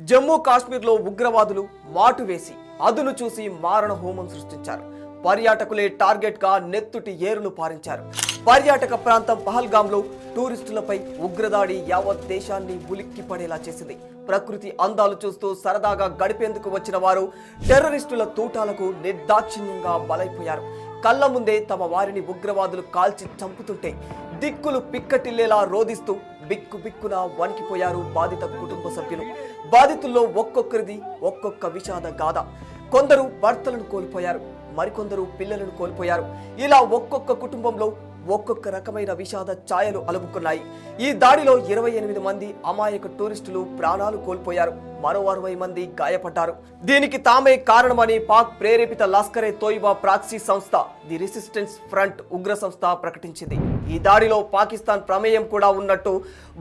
జమ్మూ కాశ్మీర్లో ఉగ్రవాదులు మాటు వేసి అదును చూసి మారణ హోమం సృష్టించారు. పర్యాటకులే టార్గెట్ గా నెత్తుటి ఏరులు పారించారు. పర్యాటక ప్రాంతం పహల్గాంలో టూరిస్టులపై ఉగ్రదాడి యావత్ దేశాన్ని ఉలిక్కి పడేలా చేసింది. ప్రకృతి అందాలు చూస్తూ సరదాగా గడిపేందుకు వచ్చిన వారు టెర్రరిస్టుల తూటాలకు నిర్దాక్షిణ్యంగా బలైపోయారు. కళ్ళ ముందే తమ వారిని ఉగ్రవాదులు కాల్చి చంపుతుంటే దిక్కులు పిక్కటిల్లేలా రోదిస్తూ బిక్కున వణికిపోయారు బాధిత కుటుంబ సభ్యులు. బాధితుల్లో ఒక్కొక్కరిది ఒక్కొక్క విషాద గాథ. కొందరు భర్తలను కోల్పోయారు, మరికొందరు పిల్లలను కోల్పోయారు. ఇలా ఒక్కొక్క కుటుంబంలో ఒక్కొక్క రకమైన విషాద ఛాయలు అలుముకున్నాయి. ఈ దాడిలో 28 మంది అమాయక టూరిస్టులు ప్రాణాలు కోల్పోయారు, మరో 60 మంది గాయపడ్డారు. దీనికి తామే కారణమని పాక్ ప్రేరేపిత లష్కరే తోయిబా ప్రాక్సీ సంస్థ ది రెసిస్టెన్స్ ఫ్రంట్ ఉగ్ర సంస్థ ప్రకటించింది. ఈ దాడిలో పాకిస్తాన్ ప్రమేయం కూడా ఉన్నట్టు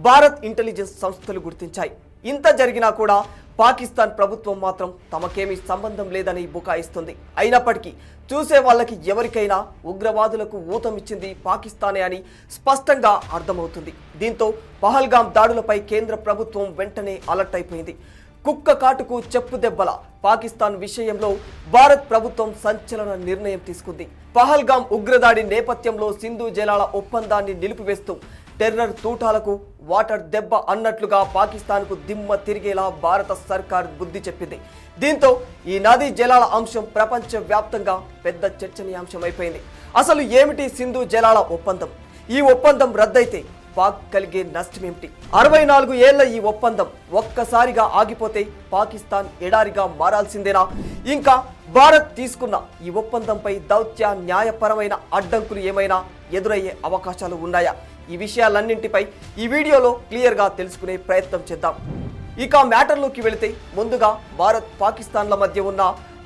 భారత్ ఇంటెలిజెన్స్ సంస్థలు గుర్తించాయి. ఇంత జరిగినా కూడా పాకిస్తాన్ ప్రభుత్వం మాత్రం తమకేమీ సంబంధం లేదని బుకాయిస్తుంది. అయినప్పటికీ చూసే వాళ్ళకి ఎవరికైనా ఉగ్రవాదులకు ఊతమిచ్చింది పాకిస్తానే అని స్పష్టంగా అర్థమవుతుంది. దీంతో పహల్గాం దాడులపై కేంద్ర ప్రభుత్వం వెంటనే అలర్ట్ అయిపోయింది. కుక్క కాటుకు చెప్పు దెబ్బల పాకిస్తాన్ విషయంలో భారత్ ప్రభుత్వం సంచలన నిర్ణయం తీసుకుంది. పహల్గాం ఉగ్రదాడి నేపథ్యంలో సింధు జలాల ఒప్పందాన్ని నిలిపివేస్తూ టెర్రర్ తూటాలకు వాటర్ దెబ్బ అన్నట్లుగా పాకిస్తాన్కు దిమ్మ తిరిగేలా భారత సర్కార్ బుద్ధి చెప్పింది. దీంతో ఈ నదీ జలాల అంశం ప్రపంచ వ్యాప్తంగా పెద్ద చర్చనీయాంశమైపోయింది. అసలు ఏమిటి సింధు జలాల ఒప్పందం? ఈ ఒప్పందం రద్దయితే పాక్ కలిగే నష్టమేమిటి? 64 ఏళ్ల ఈ ఒప్పందం ఒక్కసారిగా ఆగిపోతే పాకిస్తాన్ ఎడారిగా మారాల్సిందేనా? ఇంకా భారత్ తీసుకున్న ఈ ఒప్పందంపై దౌత్య న్యాయపరమైన అడ్డంకులు ఏమైనా ఎదురయ్యే అవకాశాలు ఉన్నాయా? ఈ విషయాలన్నింటిపై ఈ వీడియోలో క్లియర్గా తెలుసుకునే ప్రయత్నం చేద్దాం. ఇక మ్యాటర్లోకి వెళితే ముందుగా భారత్ పాకిస్తాన్ల మధ్య ఉన్న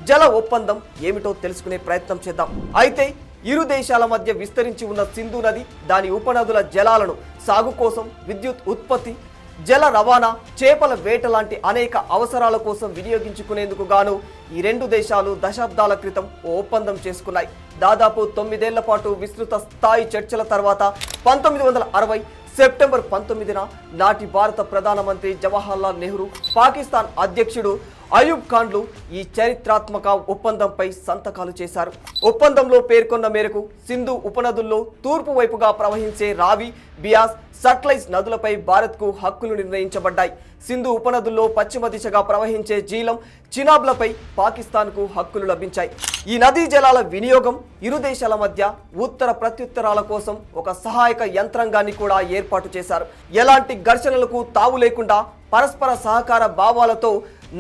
జల ఒప్పందం ఏమిటో తెలుసుకునే ప్రయత్నం చేద్దాం. అయితే ఇరు దేశాల మధ్య విస్తరించి ఉన్న సింధు నది, దాని ఉపనదుల జలాలను సాగు కోసం, విద్యుత్ ఉత్పత్తి, జల రవాణా, చేపల వేట లాంటి అనేక అవసరాల కోసం వినియోగించుకునేందుకు గాను ఈ రెండు దేశాలు దశాబ్దాల క్రితం ఓ ఒప్పందం చేసుకున్నాయి. దాదాపు 9 ఏళ్ల పాటు విస్తృత స్థాయి చర్చల తర్వాత 1960 సెప్టెంబర్ 19న నాటి భారత ప్రధానమంత్రి జవహర్లాల్ నెహ్రూ, పాకిస్తాన్ అధ్యక్షుడు అయూబ్ ఖాన్లు ఈ చరిత్రాత్మక ఒప్పందంపై సంతకాలు చేశారు. ఒప్పందంలో పేర్కొన్న మేరకు సింధు ఉపనదుల్లో తూర్పు వైపుగా ప్రవహించే రావి, బియాస్, సట్లైజ్ నదులపై భారత్కు హక్కులు నిర్ణయించబడ్డాయి. సింధు ఉపనదుల్లో పశ్చిమ దిశగా ప్రవహించే జీలం, చినాబ్లపై పాకిస్తాన్కు హక్కులు లభించాయి. ఈ నదీ జలాల వినియోగం ఇరు దేశాల మధ్య ఉత్తర ప్రత్యుత్తరాల కోసం ఒక సహాయక యంత్రాంగాన్ని కూడా ఏర్పాటు చేశారు. ఎలాంటి ఘర్షణలకు తావు లేకుండా పరస్పర సహకార భావాలతో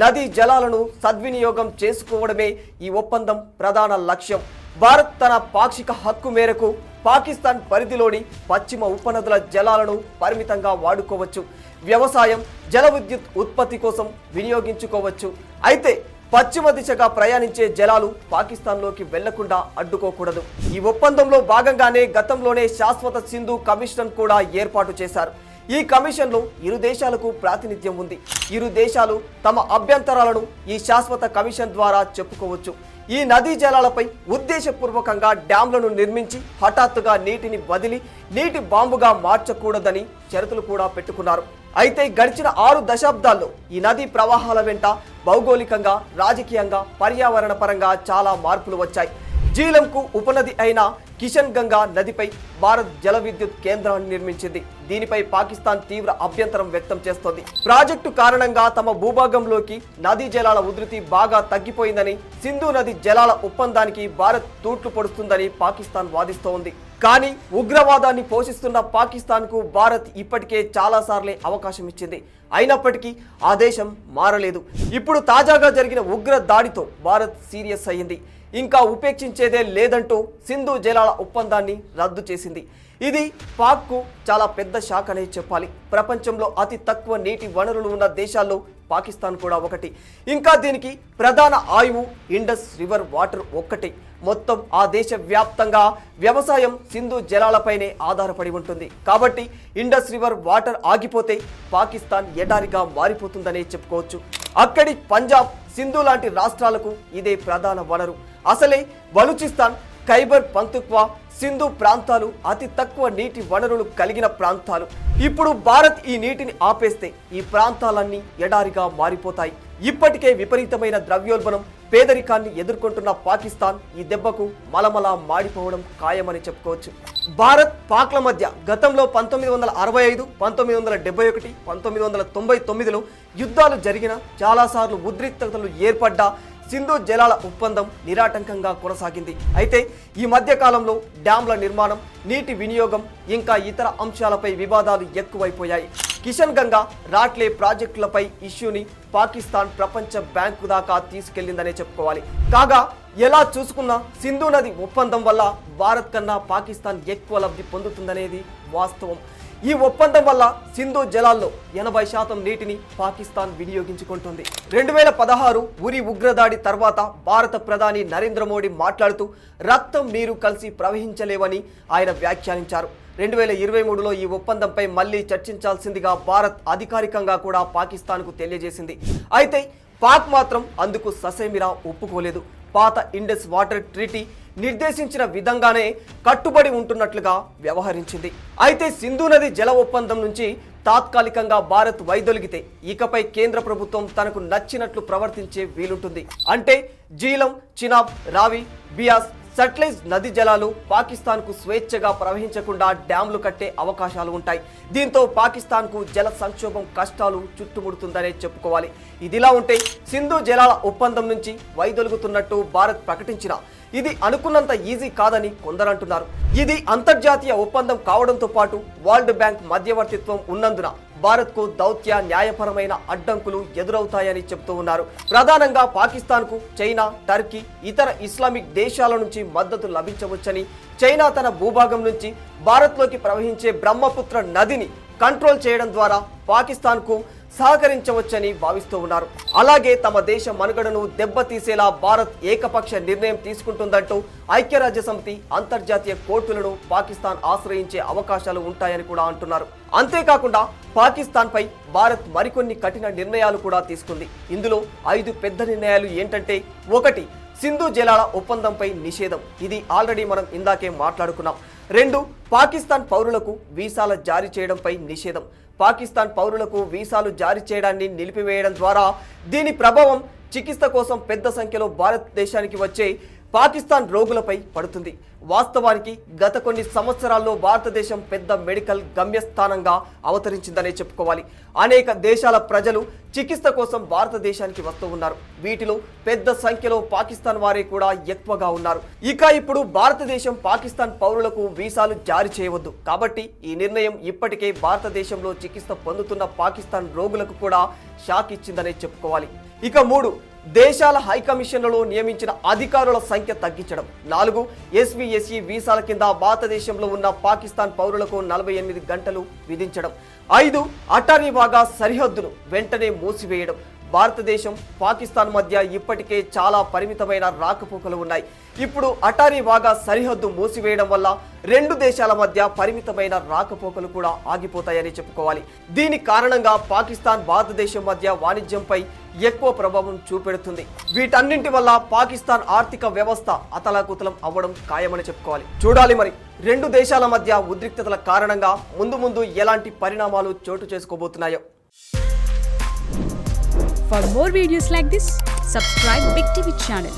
నదీ జలాలను సద్వినియోగం చేసుకోవడమే ఈ ఒప్పందం ప్రధాన లక్ష్యం. భారత్ తన పాక్షిక హక్కు మేరకు పాకిస్తాన్ పరిధిలోని పశ్చిమ ఉపనదుల జలాలను పరిమితంగా వాడుకోవచ్చు, వ్యవసాయం, జల విద్యుత్ ఉత్పత్తి కోసం వినియోగించుకోవచ్చు. అయితే పశ్చిమ దిశగా ప్రయాణించే జలాలు పాకిస్తాన్లోకి వెళ్లకుండా అడ్డుకోకూడదు. ఈ ఒప్పందంలో భాగంగానే గతంలోనే శాశ్వత సింధు కమిషన్ కూడా ఏర్పాటు చేశారు. ఈ కమిషన్లో ఇరు దేశాలకు ప్రాతినిధ్యం ఉంది. ఇరు దేశాలు తమ అభ్యంతరాలను ఈ శాశ్వత కమిషన్ ద్వారా చెప్పుకోవచ్చు. ఈ నదీ జలాలపై ఉద్దేశపూర్వకంగా డ్యాంలను నిర్మించి హఠాత్తుగా నీటిని వదిలి నీటి బాంబుగా మార్చకూడదని షరతులు కూడా పెట్టుకున్నారు. అయితే గడిచిన 6 దశాబ్దాల్లో ఈ నదీ ప్రవాహాల వెంట భౌగోళికంగా, రాజకీయంగా, పర్యావరణ పరంగా చాలా మార్పులు వచ్చాయి. జీలంకు ఉపనది అయిన కిషన్ గంగా నదిపై భారత్ జల విద్యుత్ కేంద్రాన్ని నిర్మించింది. దీనిపై పాకిస్తాన్ తీవ్ర అభ్యంతరం వ్యక్తం చేస్తోంది. ప్రాజెక్టు కారణంగా తమ భూభాగంలోకి నదీ జలాల ఉధృతి బాగా తగ్గిపోయిందని, సింధు నది జలాల ఒప్పందానికి భారత్ తూట్లు పొడుస్తుందని పాకిస్తాన్ వాదిస్తోంది. కానీ ఉగ్రవాదాన్ని పోషిస్తున్న పాకిస్తాన్కు భారత్ ఇప్పటికే చాలాసార్లే అవకాశం ఇచ్చింది. అయినప్పటికీ ఆ దేశం మారలేదు. ఇప్పుడు తాజాగా జరిగిన ఉగ్ర దాడితో భారత్ సీరియస్ అయ్యింది. ఇంకా ఉపేక్షించేదే లేదంటూ సింధు జలాల ఒప్పందాన్ని రద్దు చేసింది. ఇది పాక్కు చాలా పెద్ద షాక్ అనే చెప్పాలి. ప్రపంచంలో అతి తక్కువ నీటి వనరులు ఉన్న దేశాల్లో పాకిస్తాన్ కూడా ఒకటి. ఇంకా దీనికి ప్రధాన ఆయువు ఇండస్ రివర్ వాటర్ ఒక్కటే. మొత్తం ఆ దేశ వ్యాప్తంగా వ్యవసాయం సింధు జలాలపైనే ఆధారపడి ఉంటుంది. కాబట్టి ఇండస్ రివర్ వాటర్ ఆగిపోతే పాకిస్తాన్ ఎడారిగా మారిపోతుందనే చెప్పుకోవచ్చు. అక్కడి పంజాబ్, సింధు లాంటి రాష్ట్రాలకు ఇదే ప్రధాన వనరు. అసలే బలూచిస్తాన్, ఖైబర్ పఖ్తూన్ఖ్వా, సింధు ప్రాంతాలు అతి తక్కువ నీటి వనరులు కలిగిన ప్రాంతాలు. ఇప్పుడు భారత్ ఈ నీటిని ఆపేస్తే ఈ ప్రాంతాలన్నీ ఎడారిగా మారిపోతాయి. ఇప్పటికే విపరీతమైన ద్రవ్యోల్బణం, పేదరికాన్ని ఎదుర్కొంటున్న పాకిస్తాన్ ఈ దెబ్బకు మలమలా మాడిపోవడం ఖాయమని చెప్పుకోవచ్చు. భారత్ పాక్ల మధ్య గతంలో 1965, 1971, 1999లో యుద్ధాలు జరిగిన, చాలాసార్లు ఉద్రిక్తతలు ఏర్పడ్డా సింధు జలాల ఒప్పందం నిరాటంకంగా కొనసాగింది. అయితే ఈ మధ్య కాలంలో డ్యాంల నిర్మాణం, నీటి వినియోగం ఇంకా ఇతర అంశాలపై వివాదాలు ఎక్కువైపోయాయి. కిషన్ గంగా, రాట్లే ప్రాజెక్టులపై ఇష్యూని పాకిస్తాన్ ప్రపంచ బ్యాంకు దాకా తీసుకెళ్లిందనే చెప్పుకోవాలి. కాగా ఎలా చూసుకున్నా సింధు నది ఒప్పందం వల్ల భారత్ కన్నా పాకిస్తాన్ ఎక్కువ లబ్ధి పొందుతుందనేది వాస్తవం. ఈ ఒప్పందం వల్ల సింధు జలాల్లో 80% నీటిని పాకిస్తాన్ వినియోగించుకుంటుంది. 2016 ఉరి ఉగ్రదాడి తర్వాత భారత ప్రధాని నరేంద్ర మోడీ మాట్లాడుతూ రక్తం నీరు కలిసి ప్రవహించలేవని ఆయన వ్యాఖ్యానించారు. 2023లో ఈ ఒప్పందంపై మళ్లీ చర్చించాల్సిందిగా భారత్ అధికారికంగా కూడా పాకిస్తాన్కు తెలియజేసింది. అయితే పాక్ మాత్రం అందుకు ససేమిరా ఒప్పుకోలేదు. పాత ఇండస్ వాటర్ ట్రీటీ నిర్దేశించిన విధంగానే కట్టుబడి ఉంటున్నట్లుగా వ్యవహరించింది. అయితే సింధు నది జల ఒప్పందం నుంచి తాత్కాలికంగా భారత్ వైదొలిగితే ఇకపై కేంద్ర ప్రభుత్వం తనకు నచ్చినట్లు ప్రవర్తించే వీలుంటుంది. అంటే జీలం, చినాబ్, రావి, బియాస్, సట్లెజ్ నది జలాలు పాకిస్తాన్కు స్వేచ్ఛగా ప్రవహించకుండా డ్యాంలు కట్టే అవకాశాలు ఉంటాయి. దీంతో పాకిస్తాన్కు జల సంక్షోభం కష్టాలు చుట్టుముడుతుందనే చెప్పుకోవాలి. ఇదిలా ఉంటే సింధు జలాల ఒప్పందం నుంచి వైదొలుగుతున్నట్టు భారత్ ప్రకటించిన ఇది అనుకున్నంత ఈజీ కాదని కొందరంటున్నారు. ఇది అంతర్జాతీయ ఒప్పందం కావడంతో పాటు వరల్డ్ బ్యాంక్ మధ్యవర్తిత్వం ఉన్నందున భారత్కు దౌత్య, న్యాయపరమైన అడ్డంకులు ఎదురవుతాయని చెబుతూ ఉన్నారు. ప్రధానంగా పాకిస్తాన్కు చైనా, టర్కీ, ఇతర ఇస్లామిక్ దేశాల నుంచి మద్దతు లభించవచ్చని, చైనా తన భూభాగం నుంచి భారత్లోకి ప్రవహించే బ్రహ్మపుత్ర నదిని కంట్రోల్ చేయడం ద్వారా పాకిస్తాన్కు సహకరించవచ్చని భావిస్తూ ఉన్నారు. అలాగే తమ దేశ మనుగడను దెబ్బతీసేలా భారత్ ఏకపక్ష నిర్ణయం తీసుకుంటుందంటూ ఐక్యరాజ్యసమితి, అంతర్జాతీయ కోర్టులను పాకిస్తాన్ ఆశ్రయించే అవకాశాలు ఉంటాయని కూడా అంటున్నారు. అంతేకాకుండా పాకిస్తాన్పై భారత్ మరికొన్ని కఠిన నిర్ణయాలు కూడా తీసుకుంది. ఇందులో 5 పెద్ద నిర్ణయాలు ఏంటంటే, 1. సింధు జలాల ఒప్పందంపై నిషేధం. ఇది ఆల్రెడీ మనం ఇందాకే మాట్లాడుకున్నాం. 2. పాకిస్తాన్ పౌరులకు వీసాల జారీ చేయడంపై నిషేధం. పాకిస్తాన్ పౌరులకు వీసాలు జారీ చేయడాన్ని నిలిపివేయడం ద్వారా దీని ప్రభావం చికిత్స కోసం పెద్ద సంఖ్యలో భారతదేశానికి వచ్చే పాకిస్తాన్ రోగులపై పడుతుంది. వాస్తవానికి గత కొన్ని సంవత్సరాల్లో భారతదేశం పెద్ద మెడికల్ గమ్యస్థానంగా అవతరించిందనే చెప్పుకోవాలి. అనేక దేశాల ప్రజలు చికిత్స కోసం భారతదేశానికి వస్తూ ఉన్నారు. వీటిలో పెద్ద సంఖ్యలో పాకిస్తాన్ వారే కూడా ఎక్కువగా ఉన్నారు. ఇక ఇప్పుడు భారతదేశం పాకిస్తాన్ పౌరులకు వీసాలు జారీ చేయవద్దు. కాబట్టి ఈ నిర్ణయం ఇప్పటికే భారతదేశంలో చికిత్స పొందుతున్న పాకిస్తాన్ రోగులకు కూడా షాక్ ఇచ్చిందనే చెప్పుకోవాలి. ఇక 3. దేశాల హైకమిషన్లలో నియమించిన అధికారుల సంఖ్య తగ్గించడం. 4. SVSE వీసాల కింద భారతదేశంలో ఉన్న పాకిస్తాన్ పౌరులకు 48 గంటలు విధించడం. 5. అటారీ వాఘా సరిహద్దును వెంటనే మూసివేయడం. భారతదేశం, పాకిస్తాన్ మధ్య ఇప్పటికే చాలా పరిమితమైన రాకపోకలు ఉన్నాయి. ఇప్పుడు అటారీ వాఘా సరిహద్దు మూసివేయడం వల్ల 2 దేశాల మధ్య పరిమితమైన రాకపోకలు కూడా ఆగిపోతాయని చెప్పుకోవాలి. దీని కారణంగా పాకిస్తాన్, భారతదేశం మధ్య వాణిజ్యంపై ఎక్కువ ప్రభావం చూపెడుతుంది. వీటన్నింటి వల్ల పాకిస్తాన్ ఆర్థిక వ్యవస్థ అతలాకుతలం అవ్వడం ఖాయమని చెప్పుకోవాలి. చూడాలి మరి 2 దేశాల మధ్య ఉద్రిక్తతల కారణంగా ముందు ఎలాంటి పరిణామాలు చోటు చేసుకోబోతున్నాయో. For more videos like this, subscribe Big TV channel.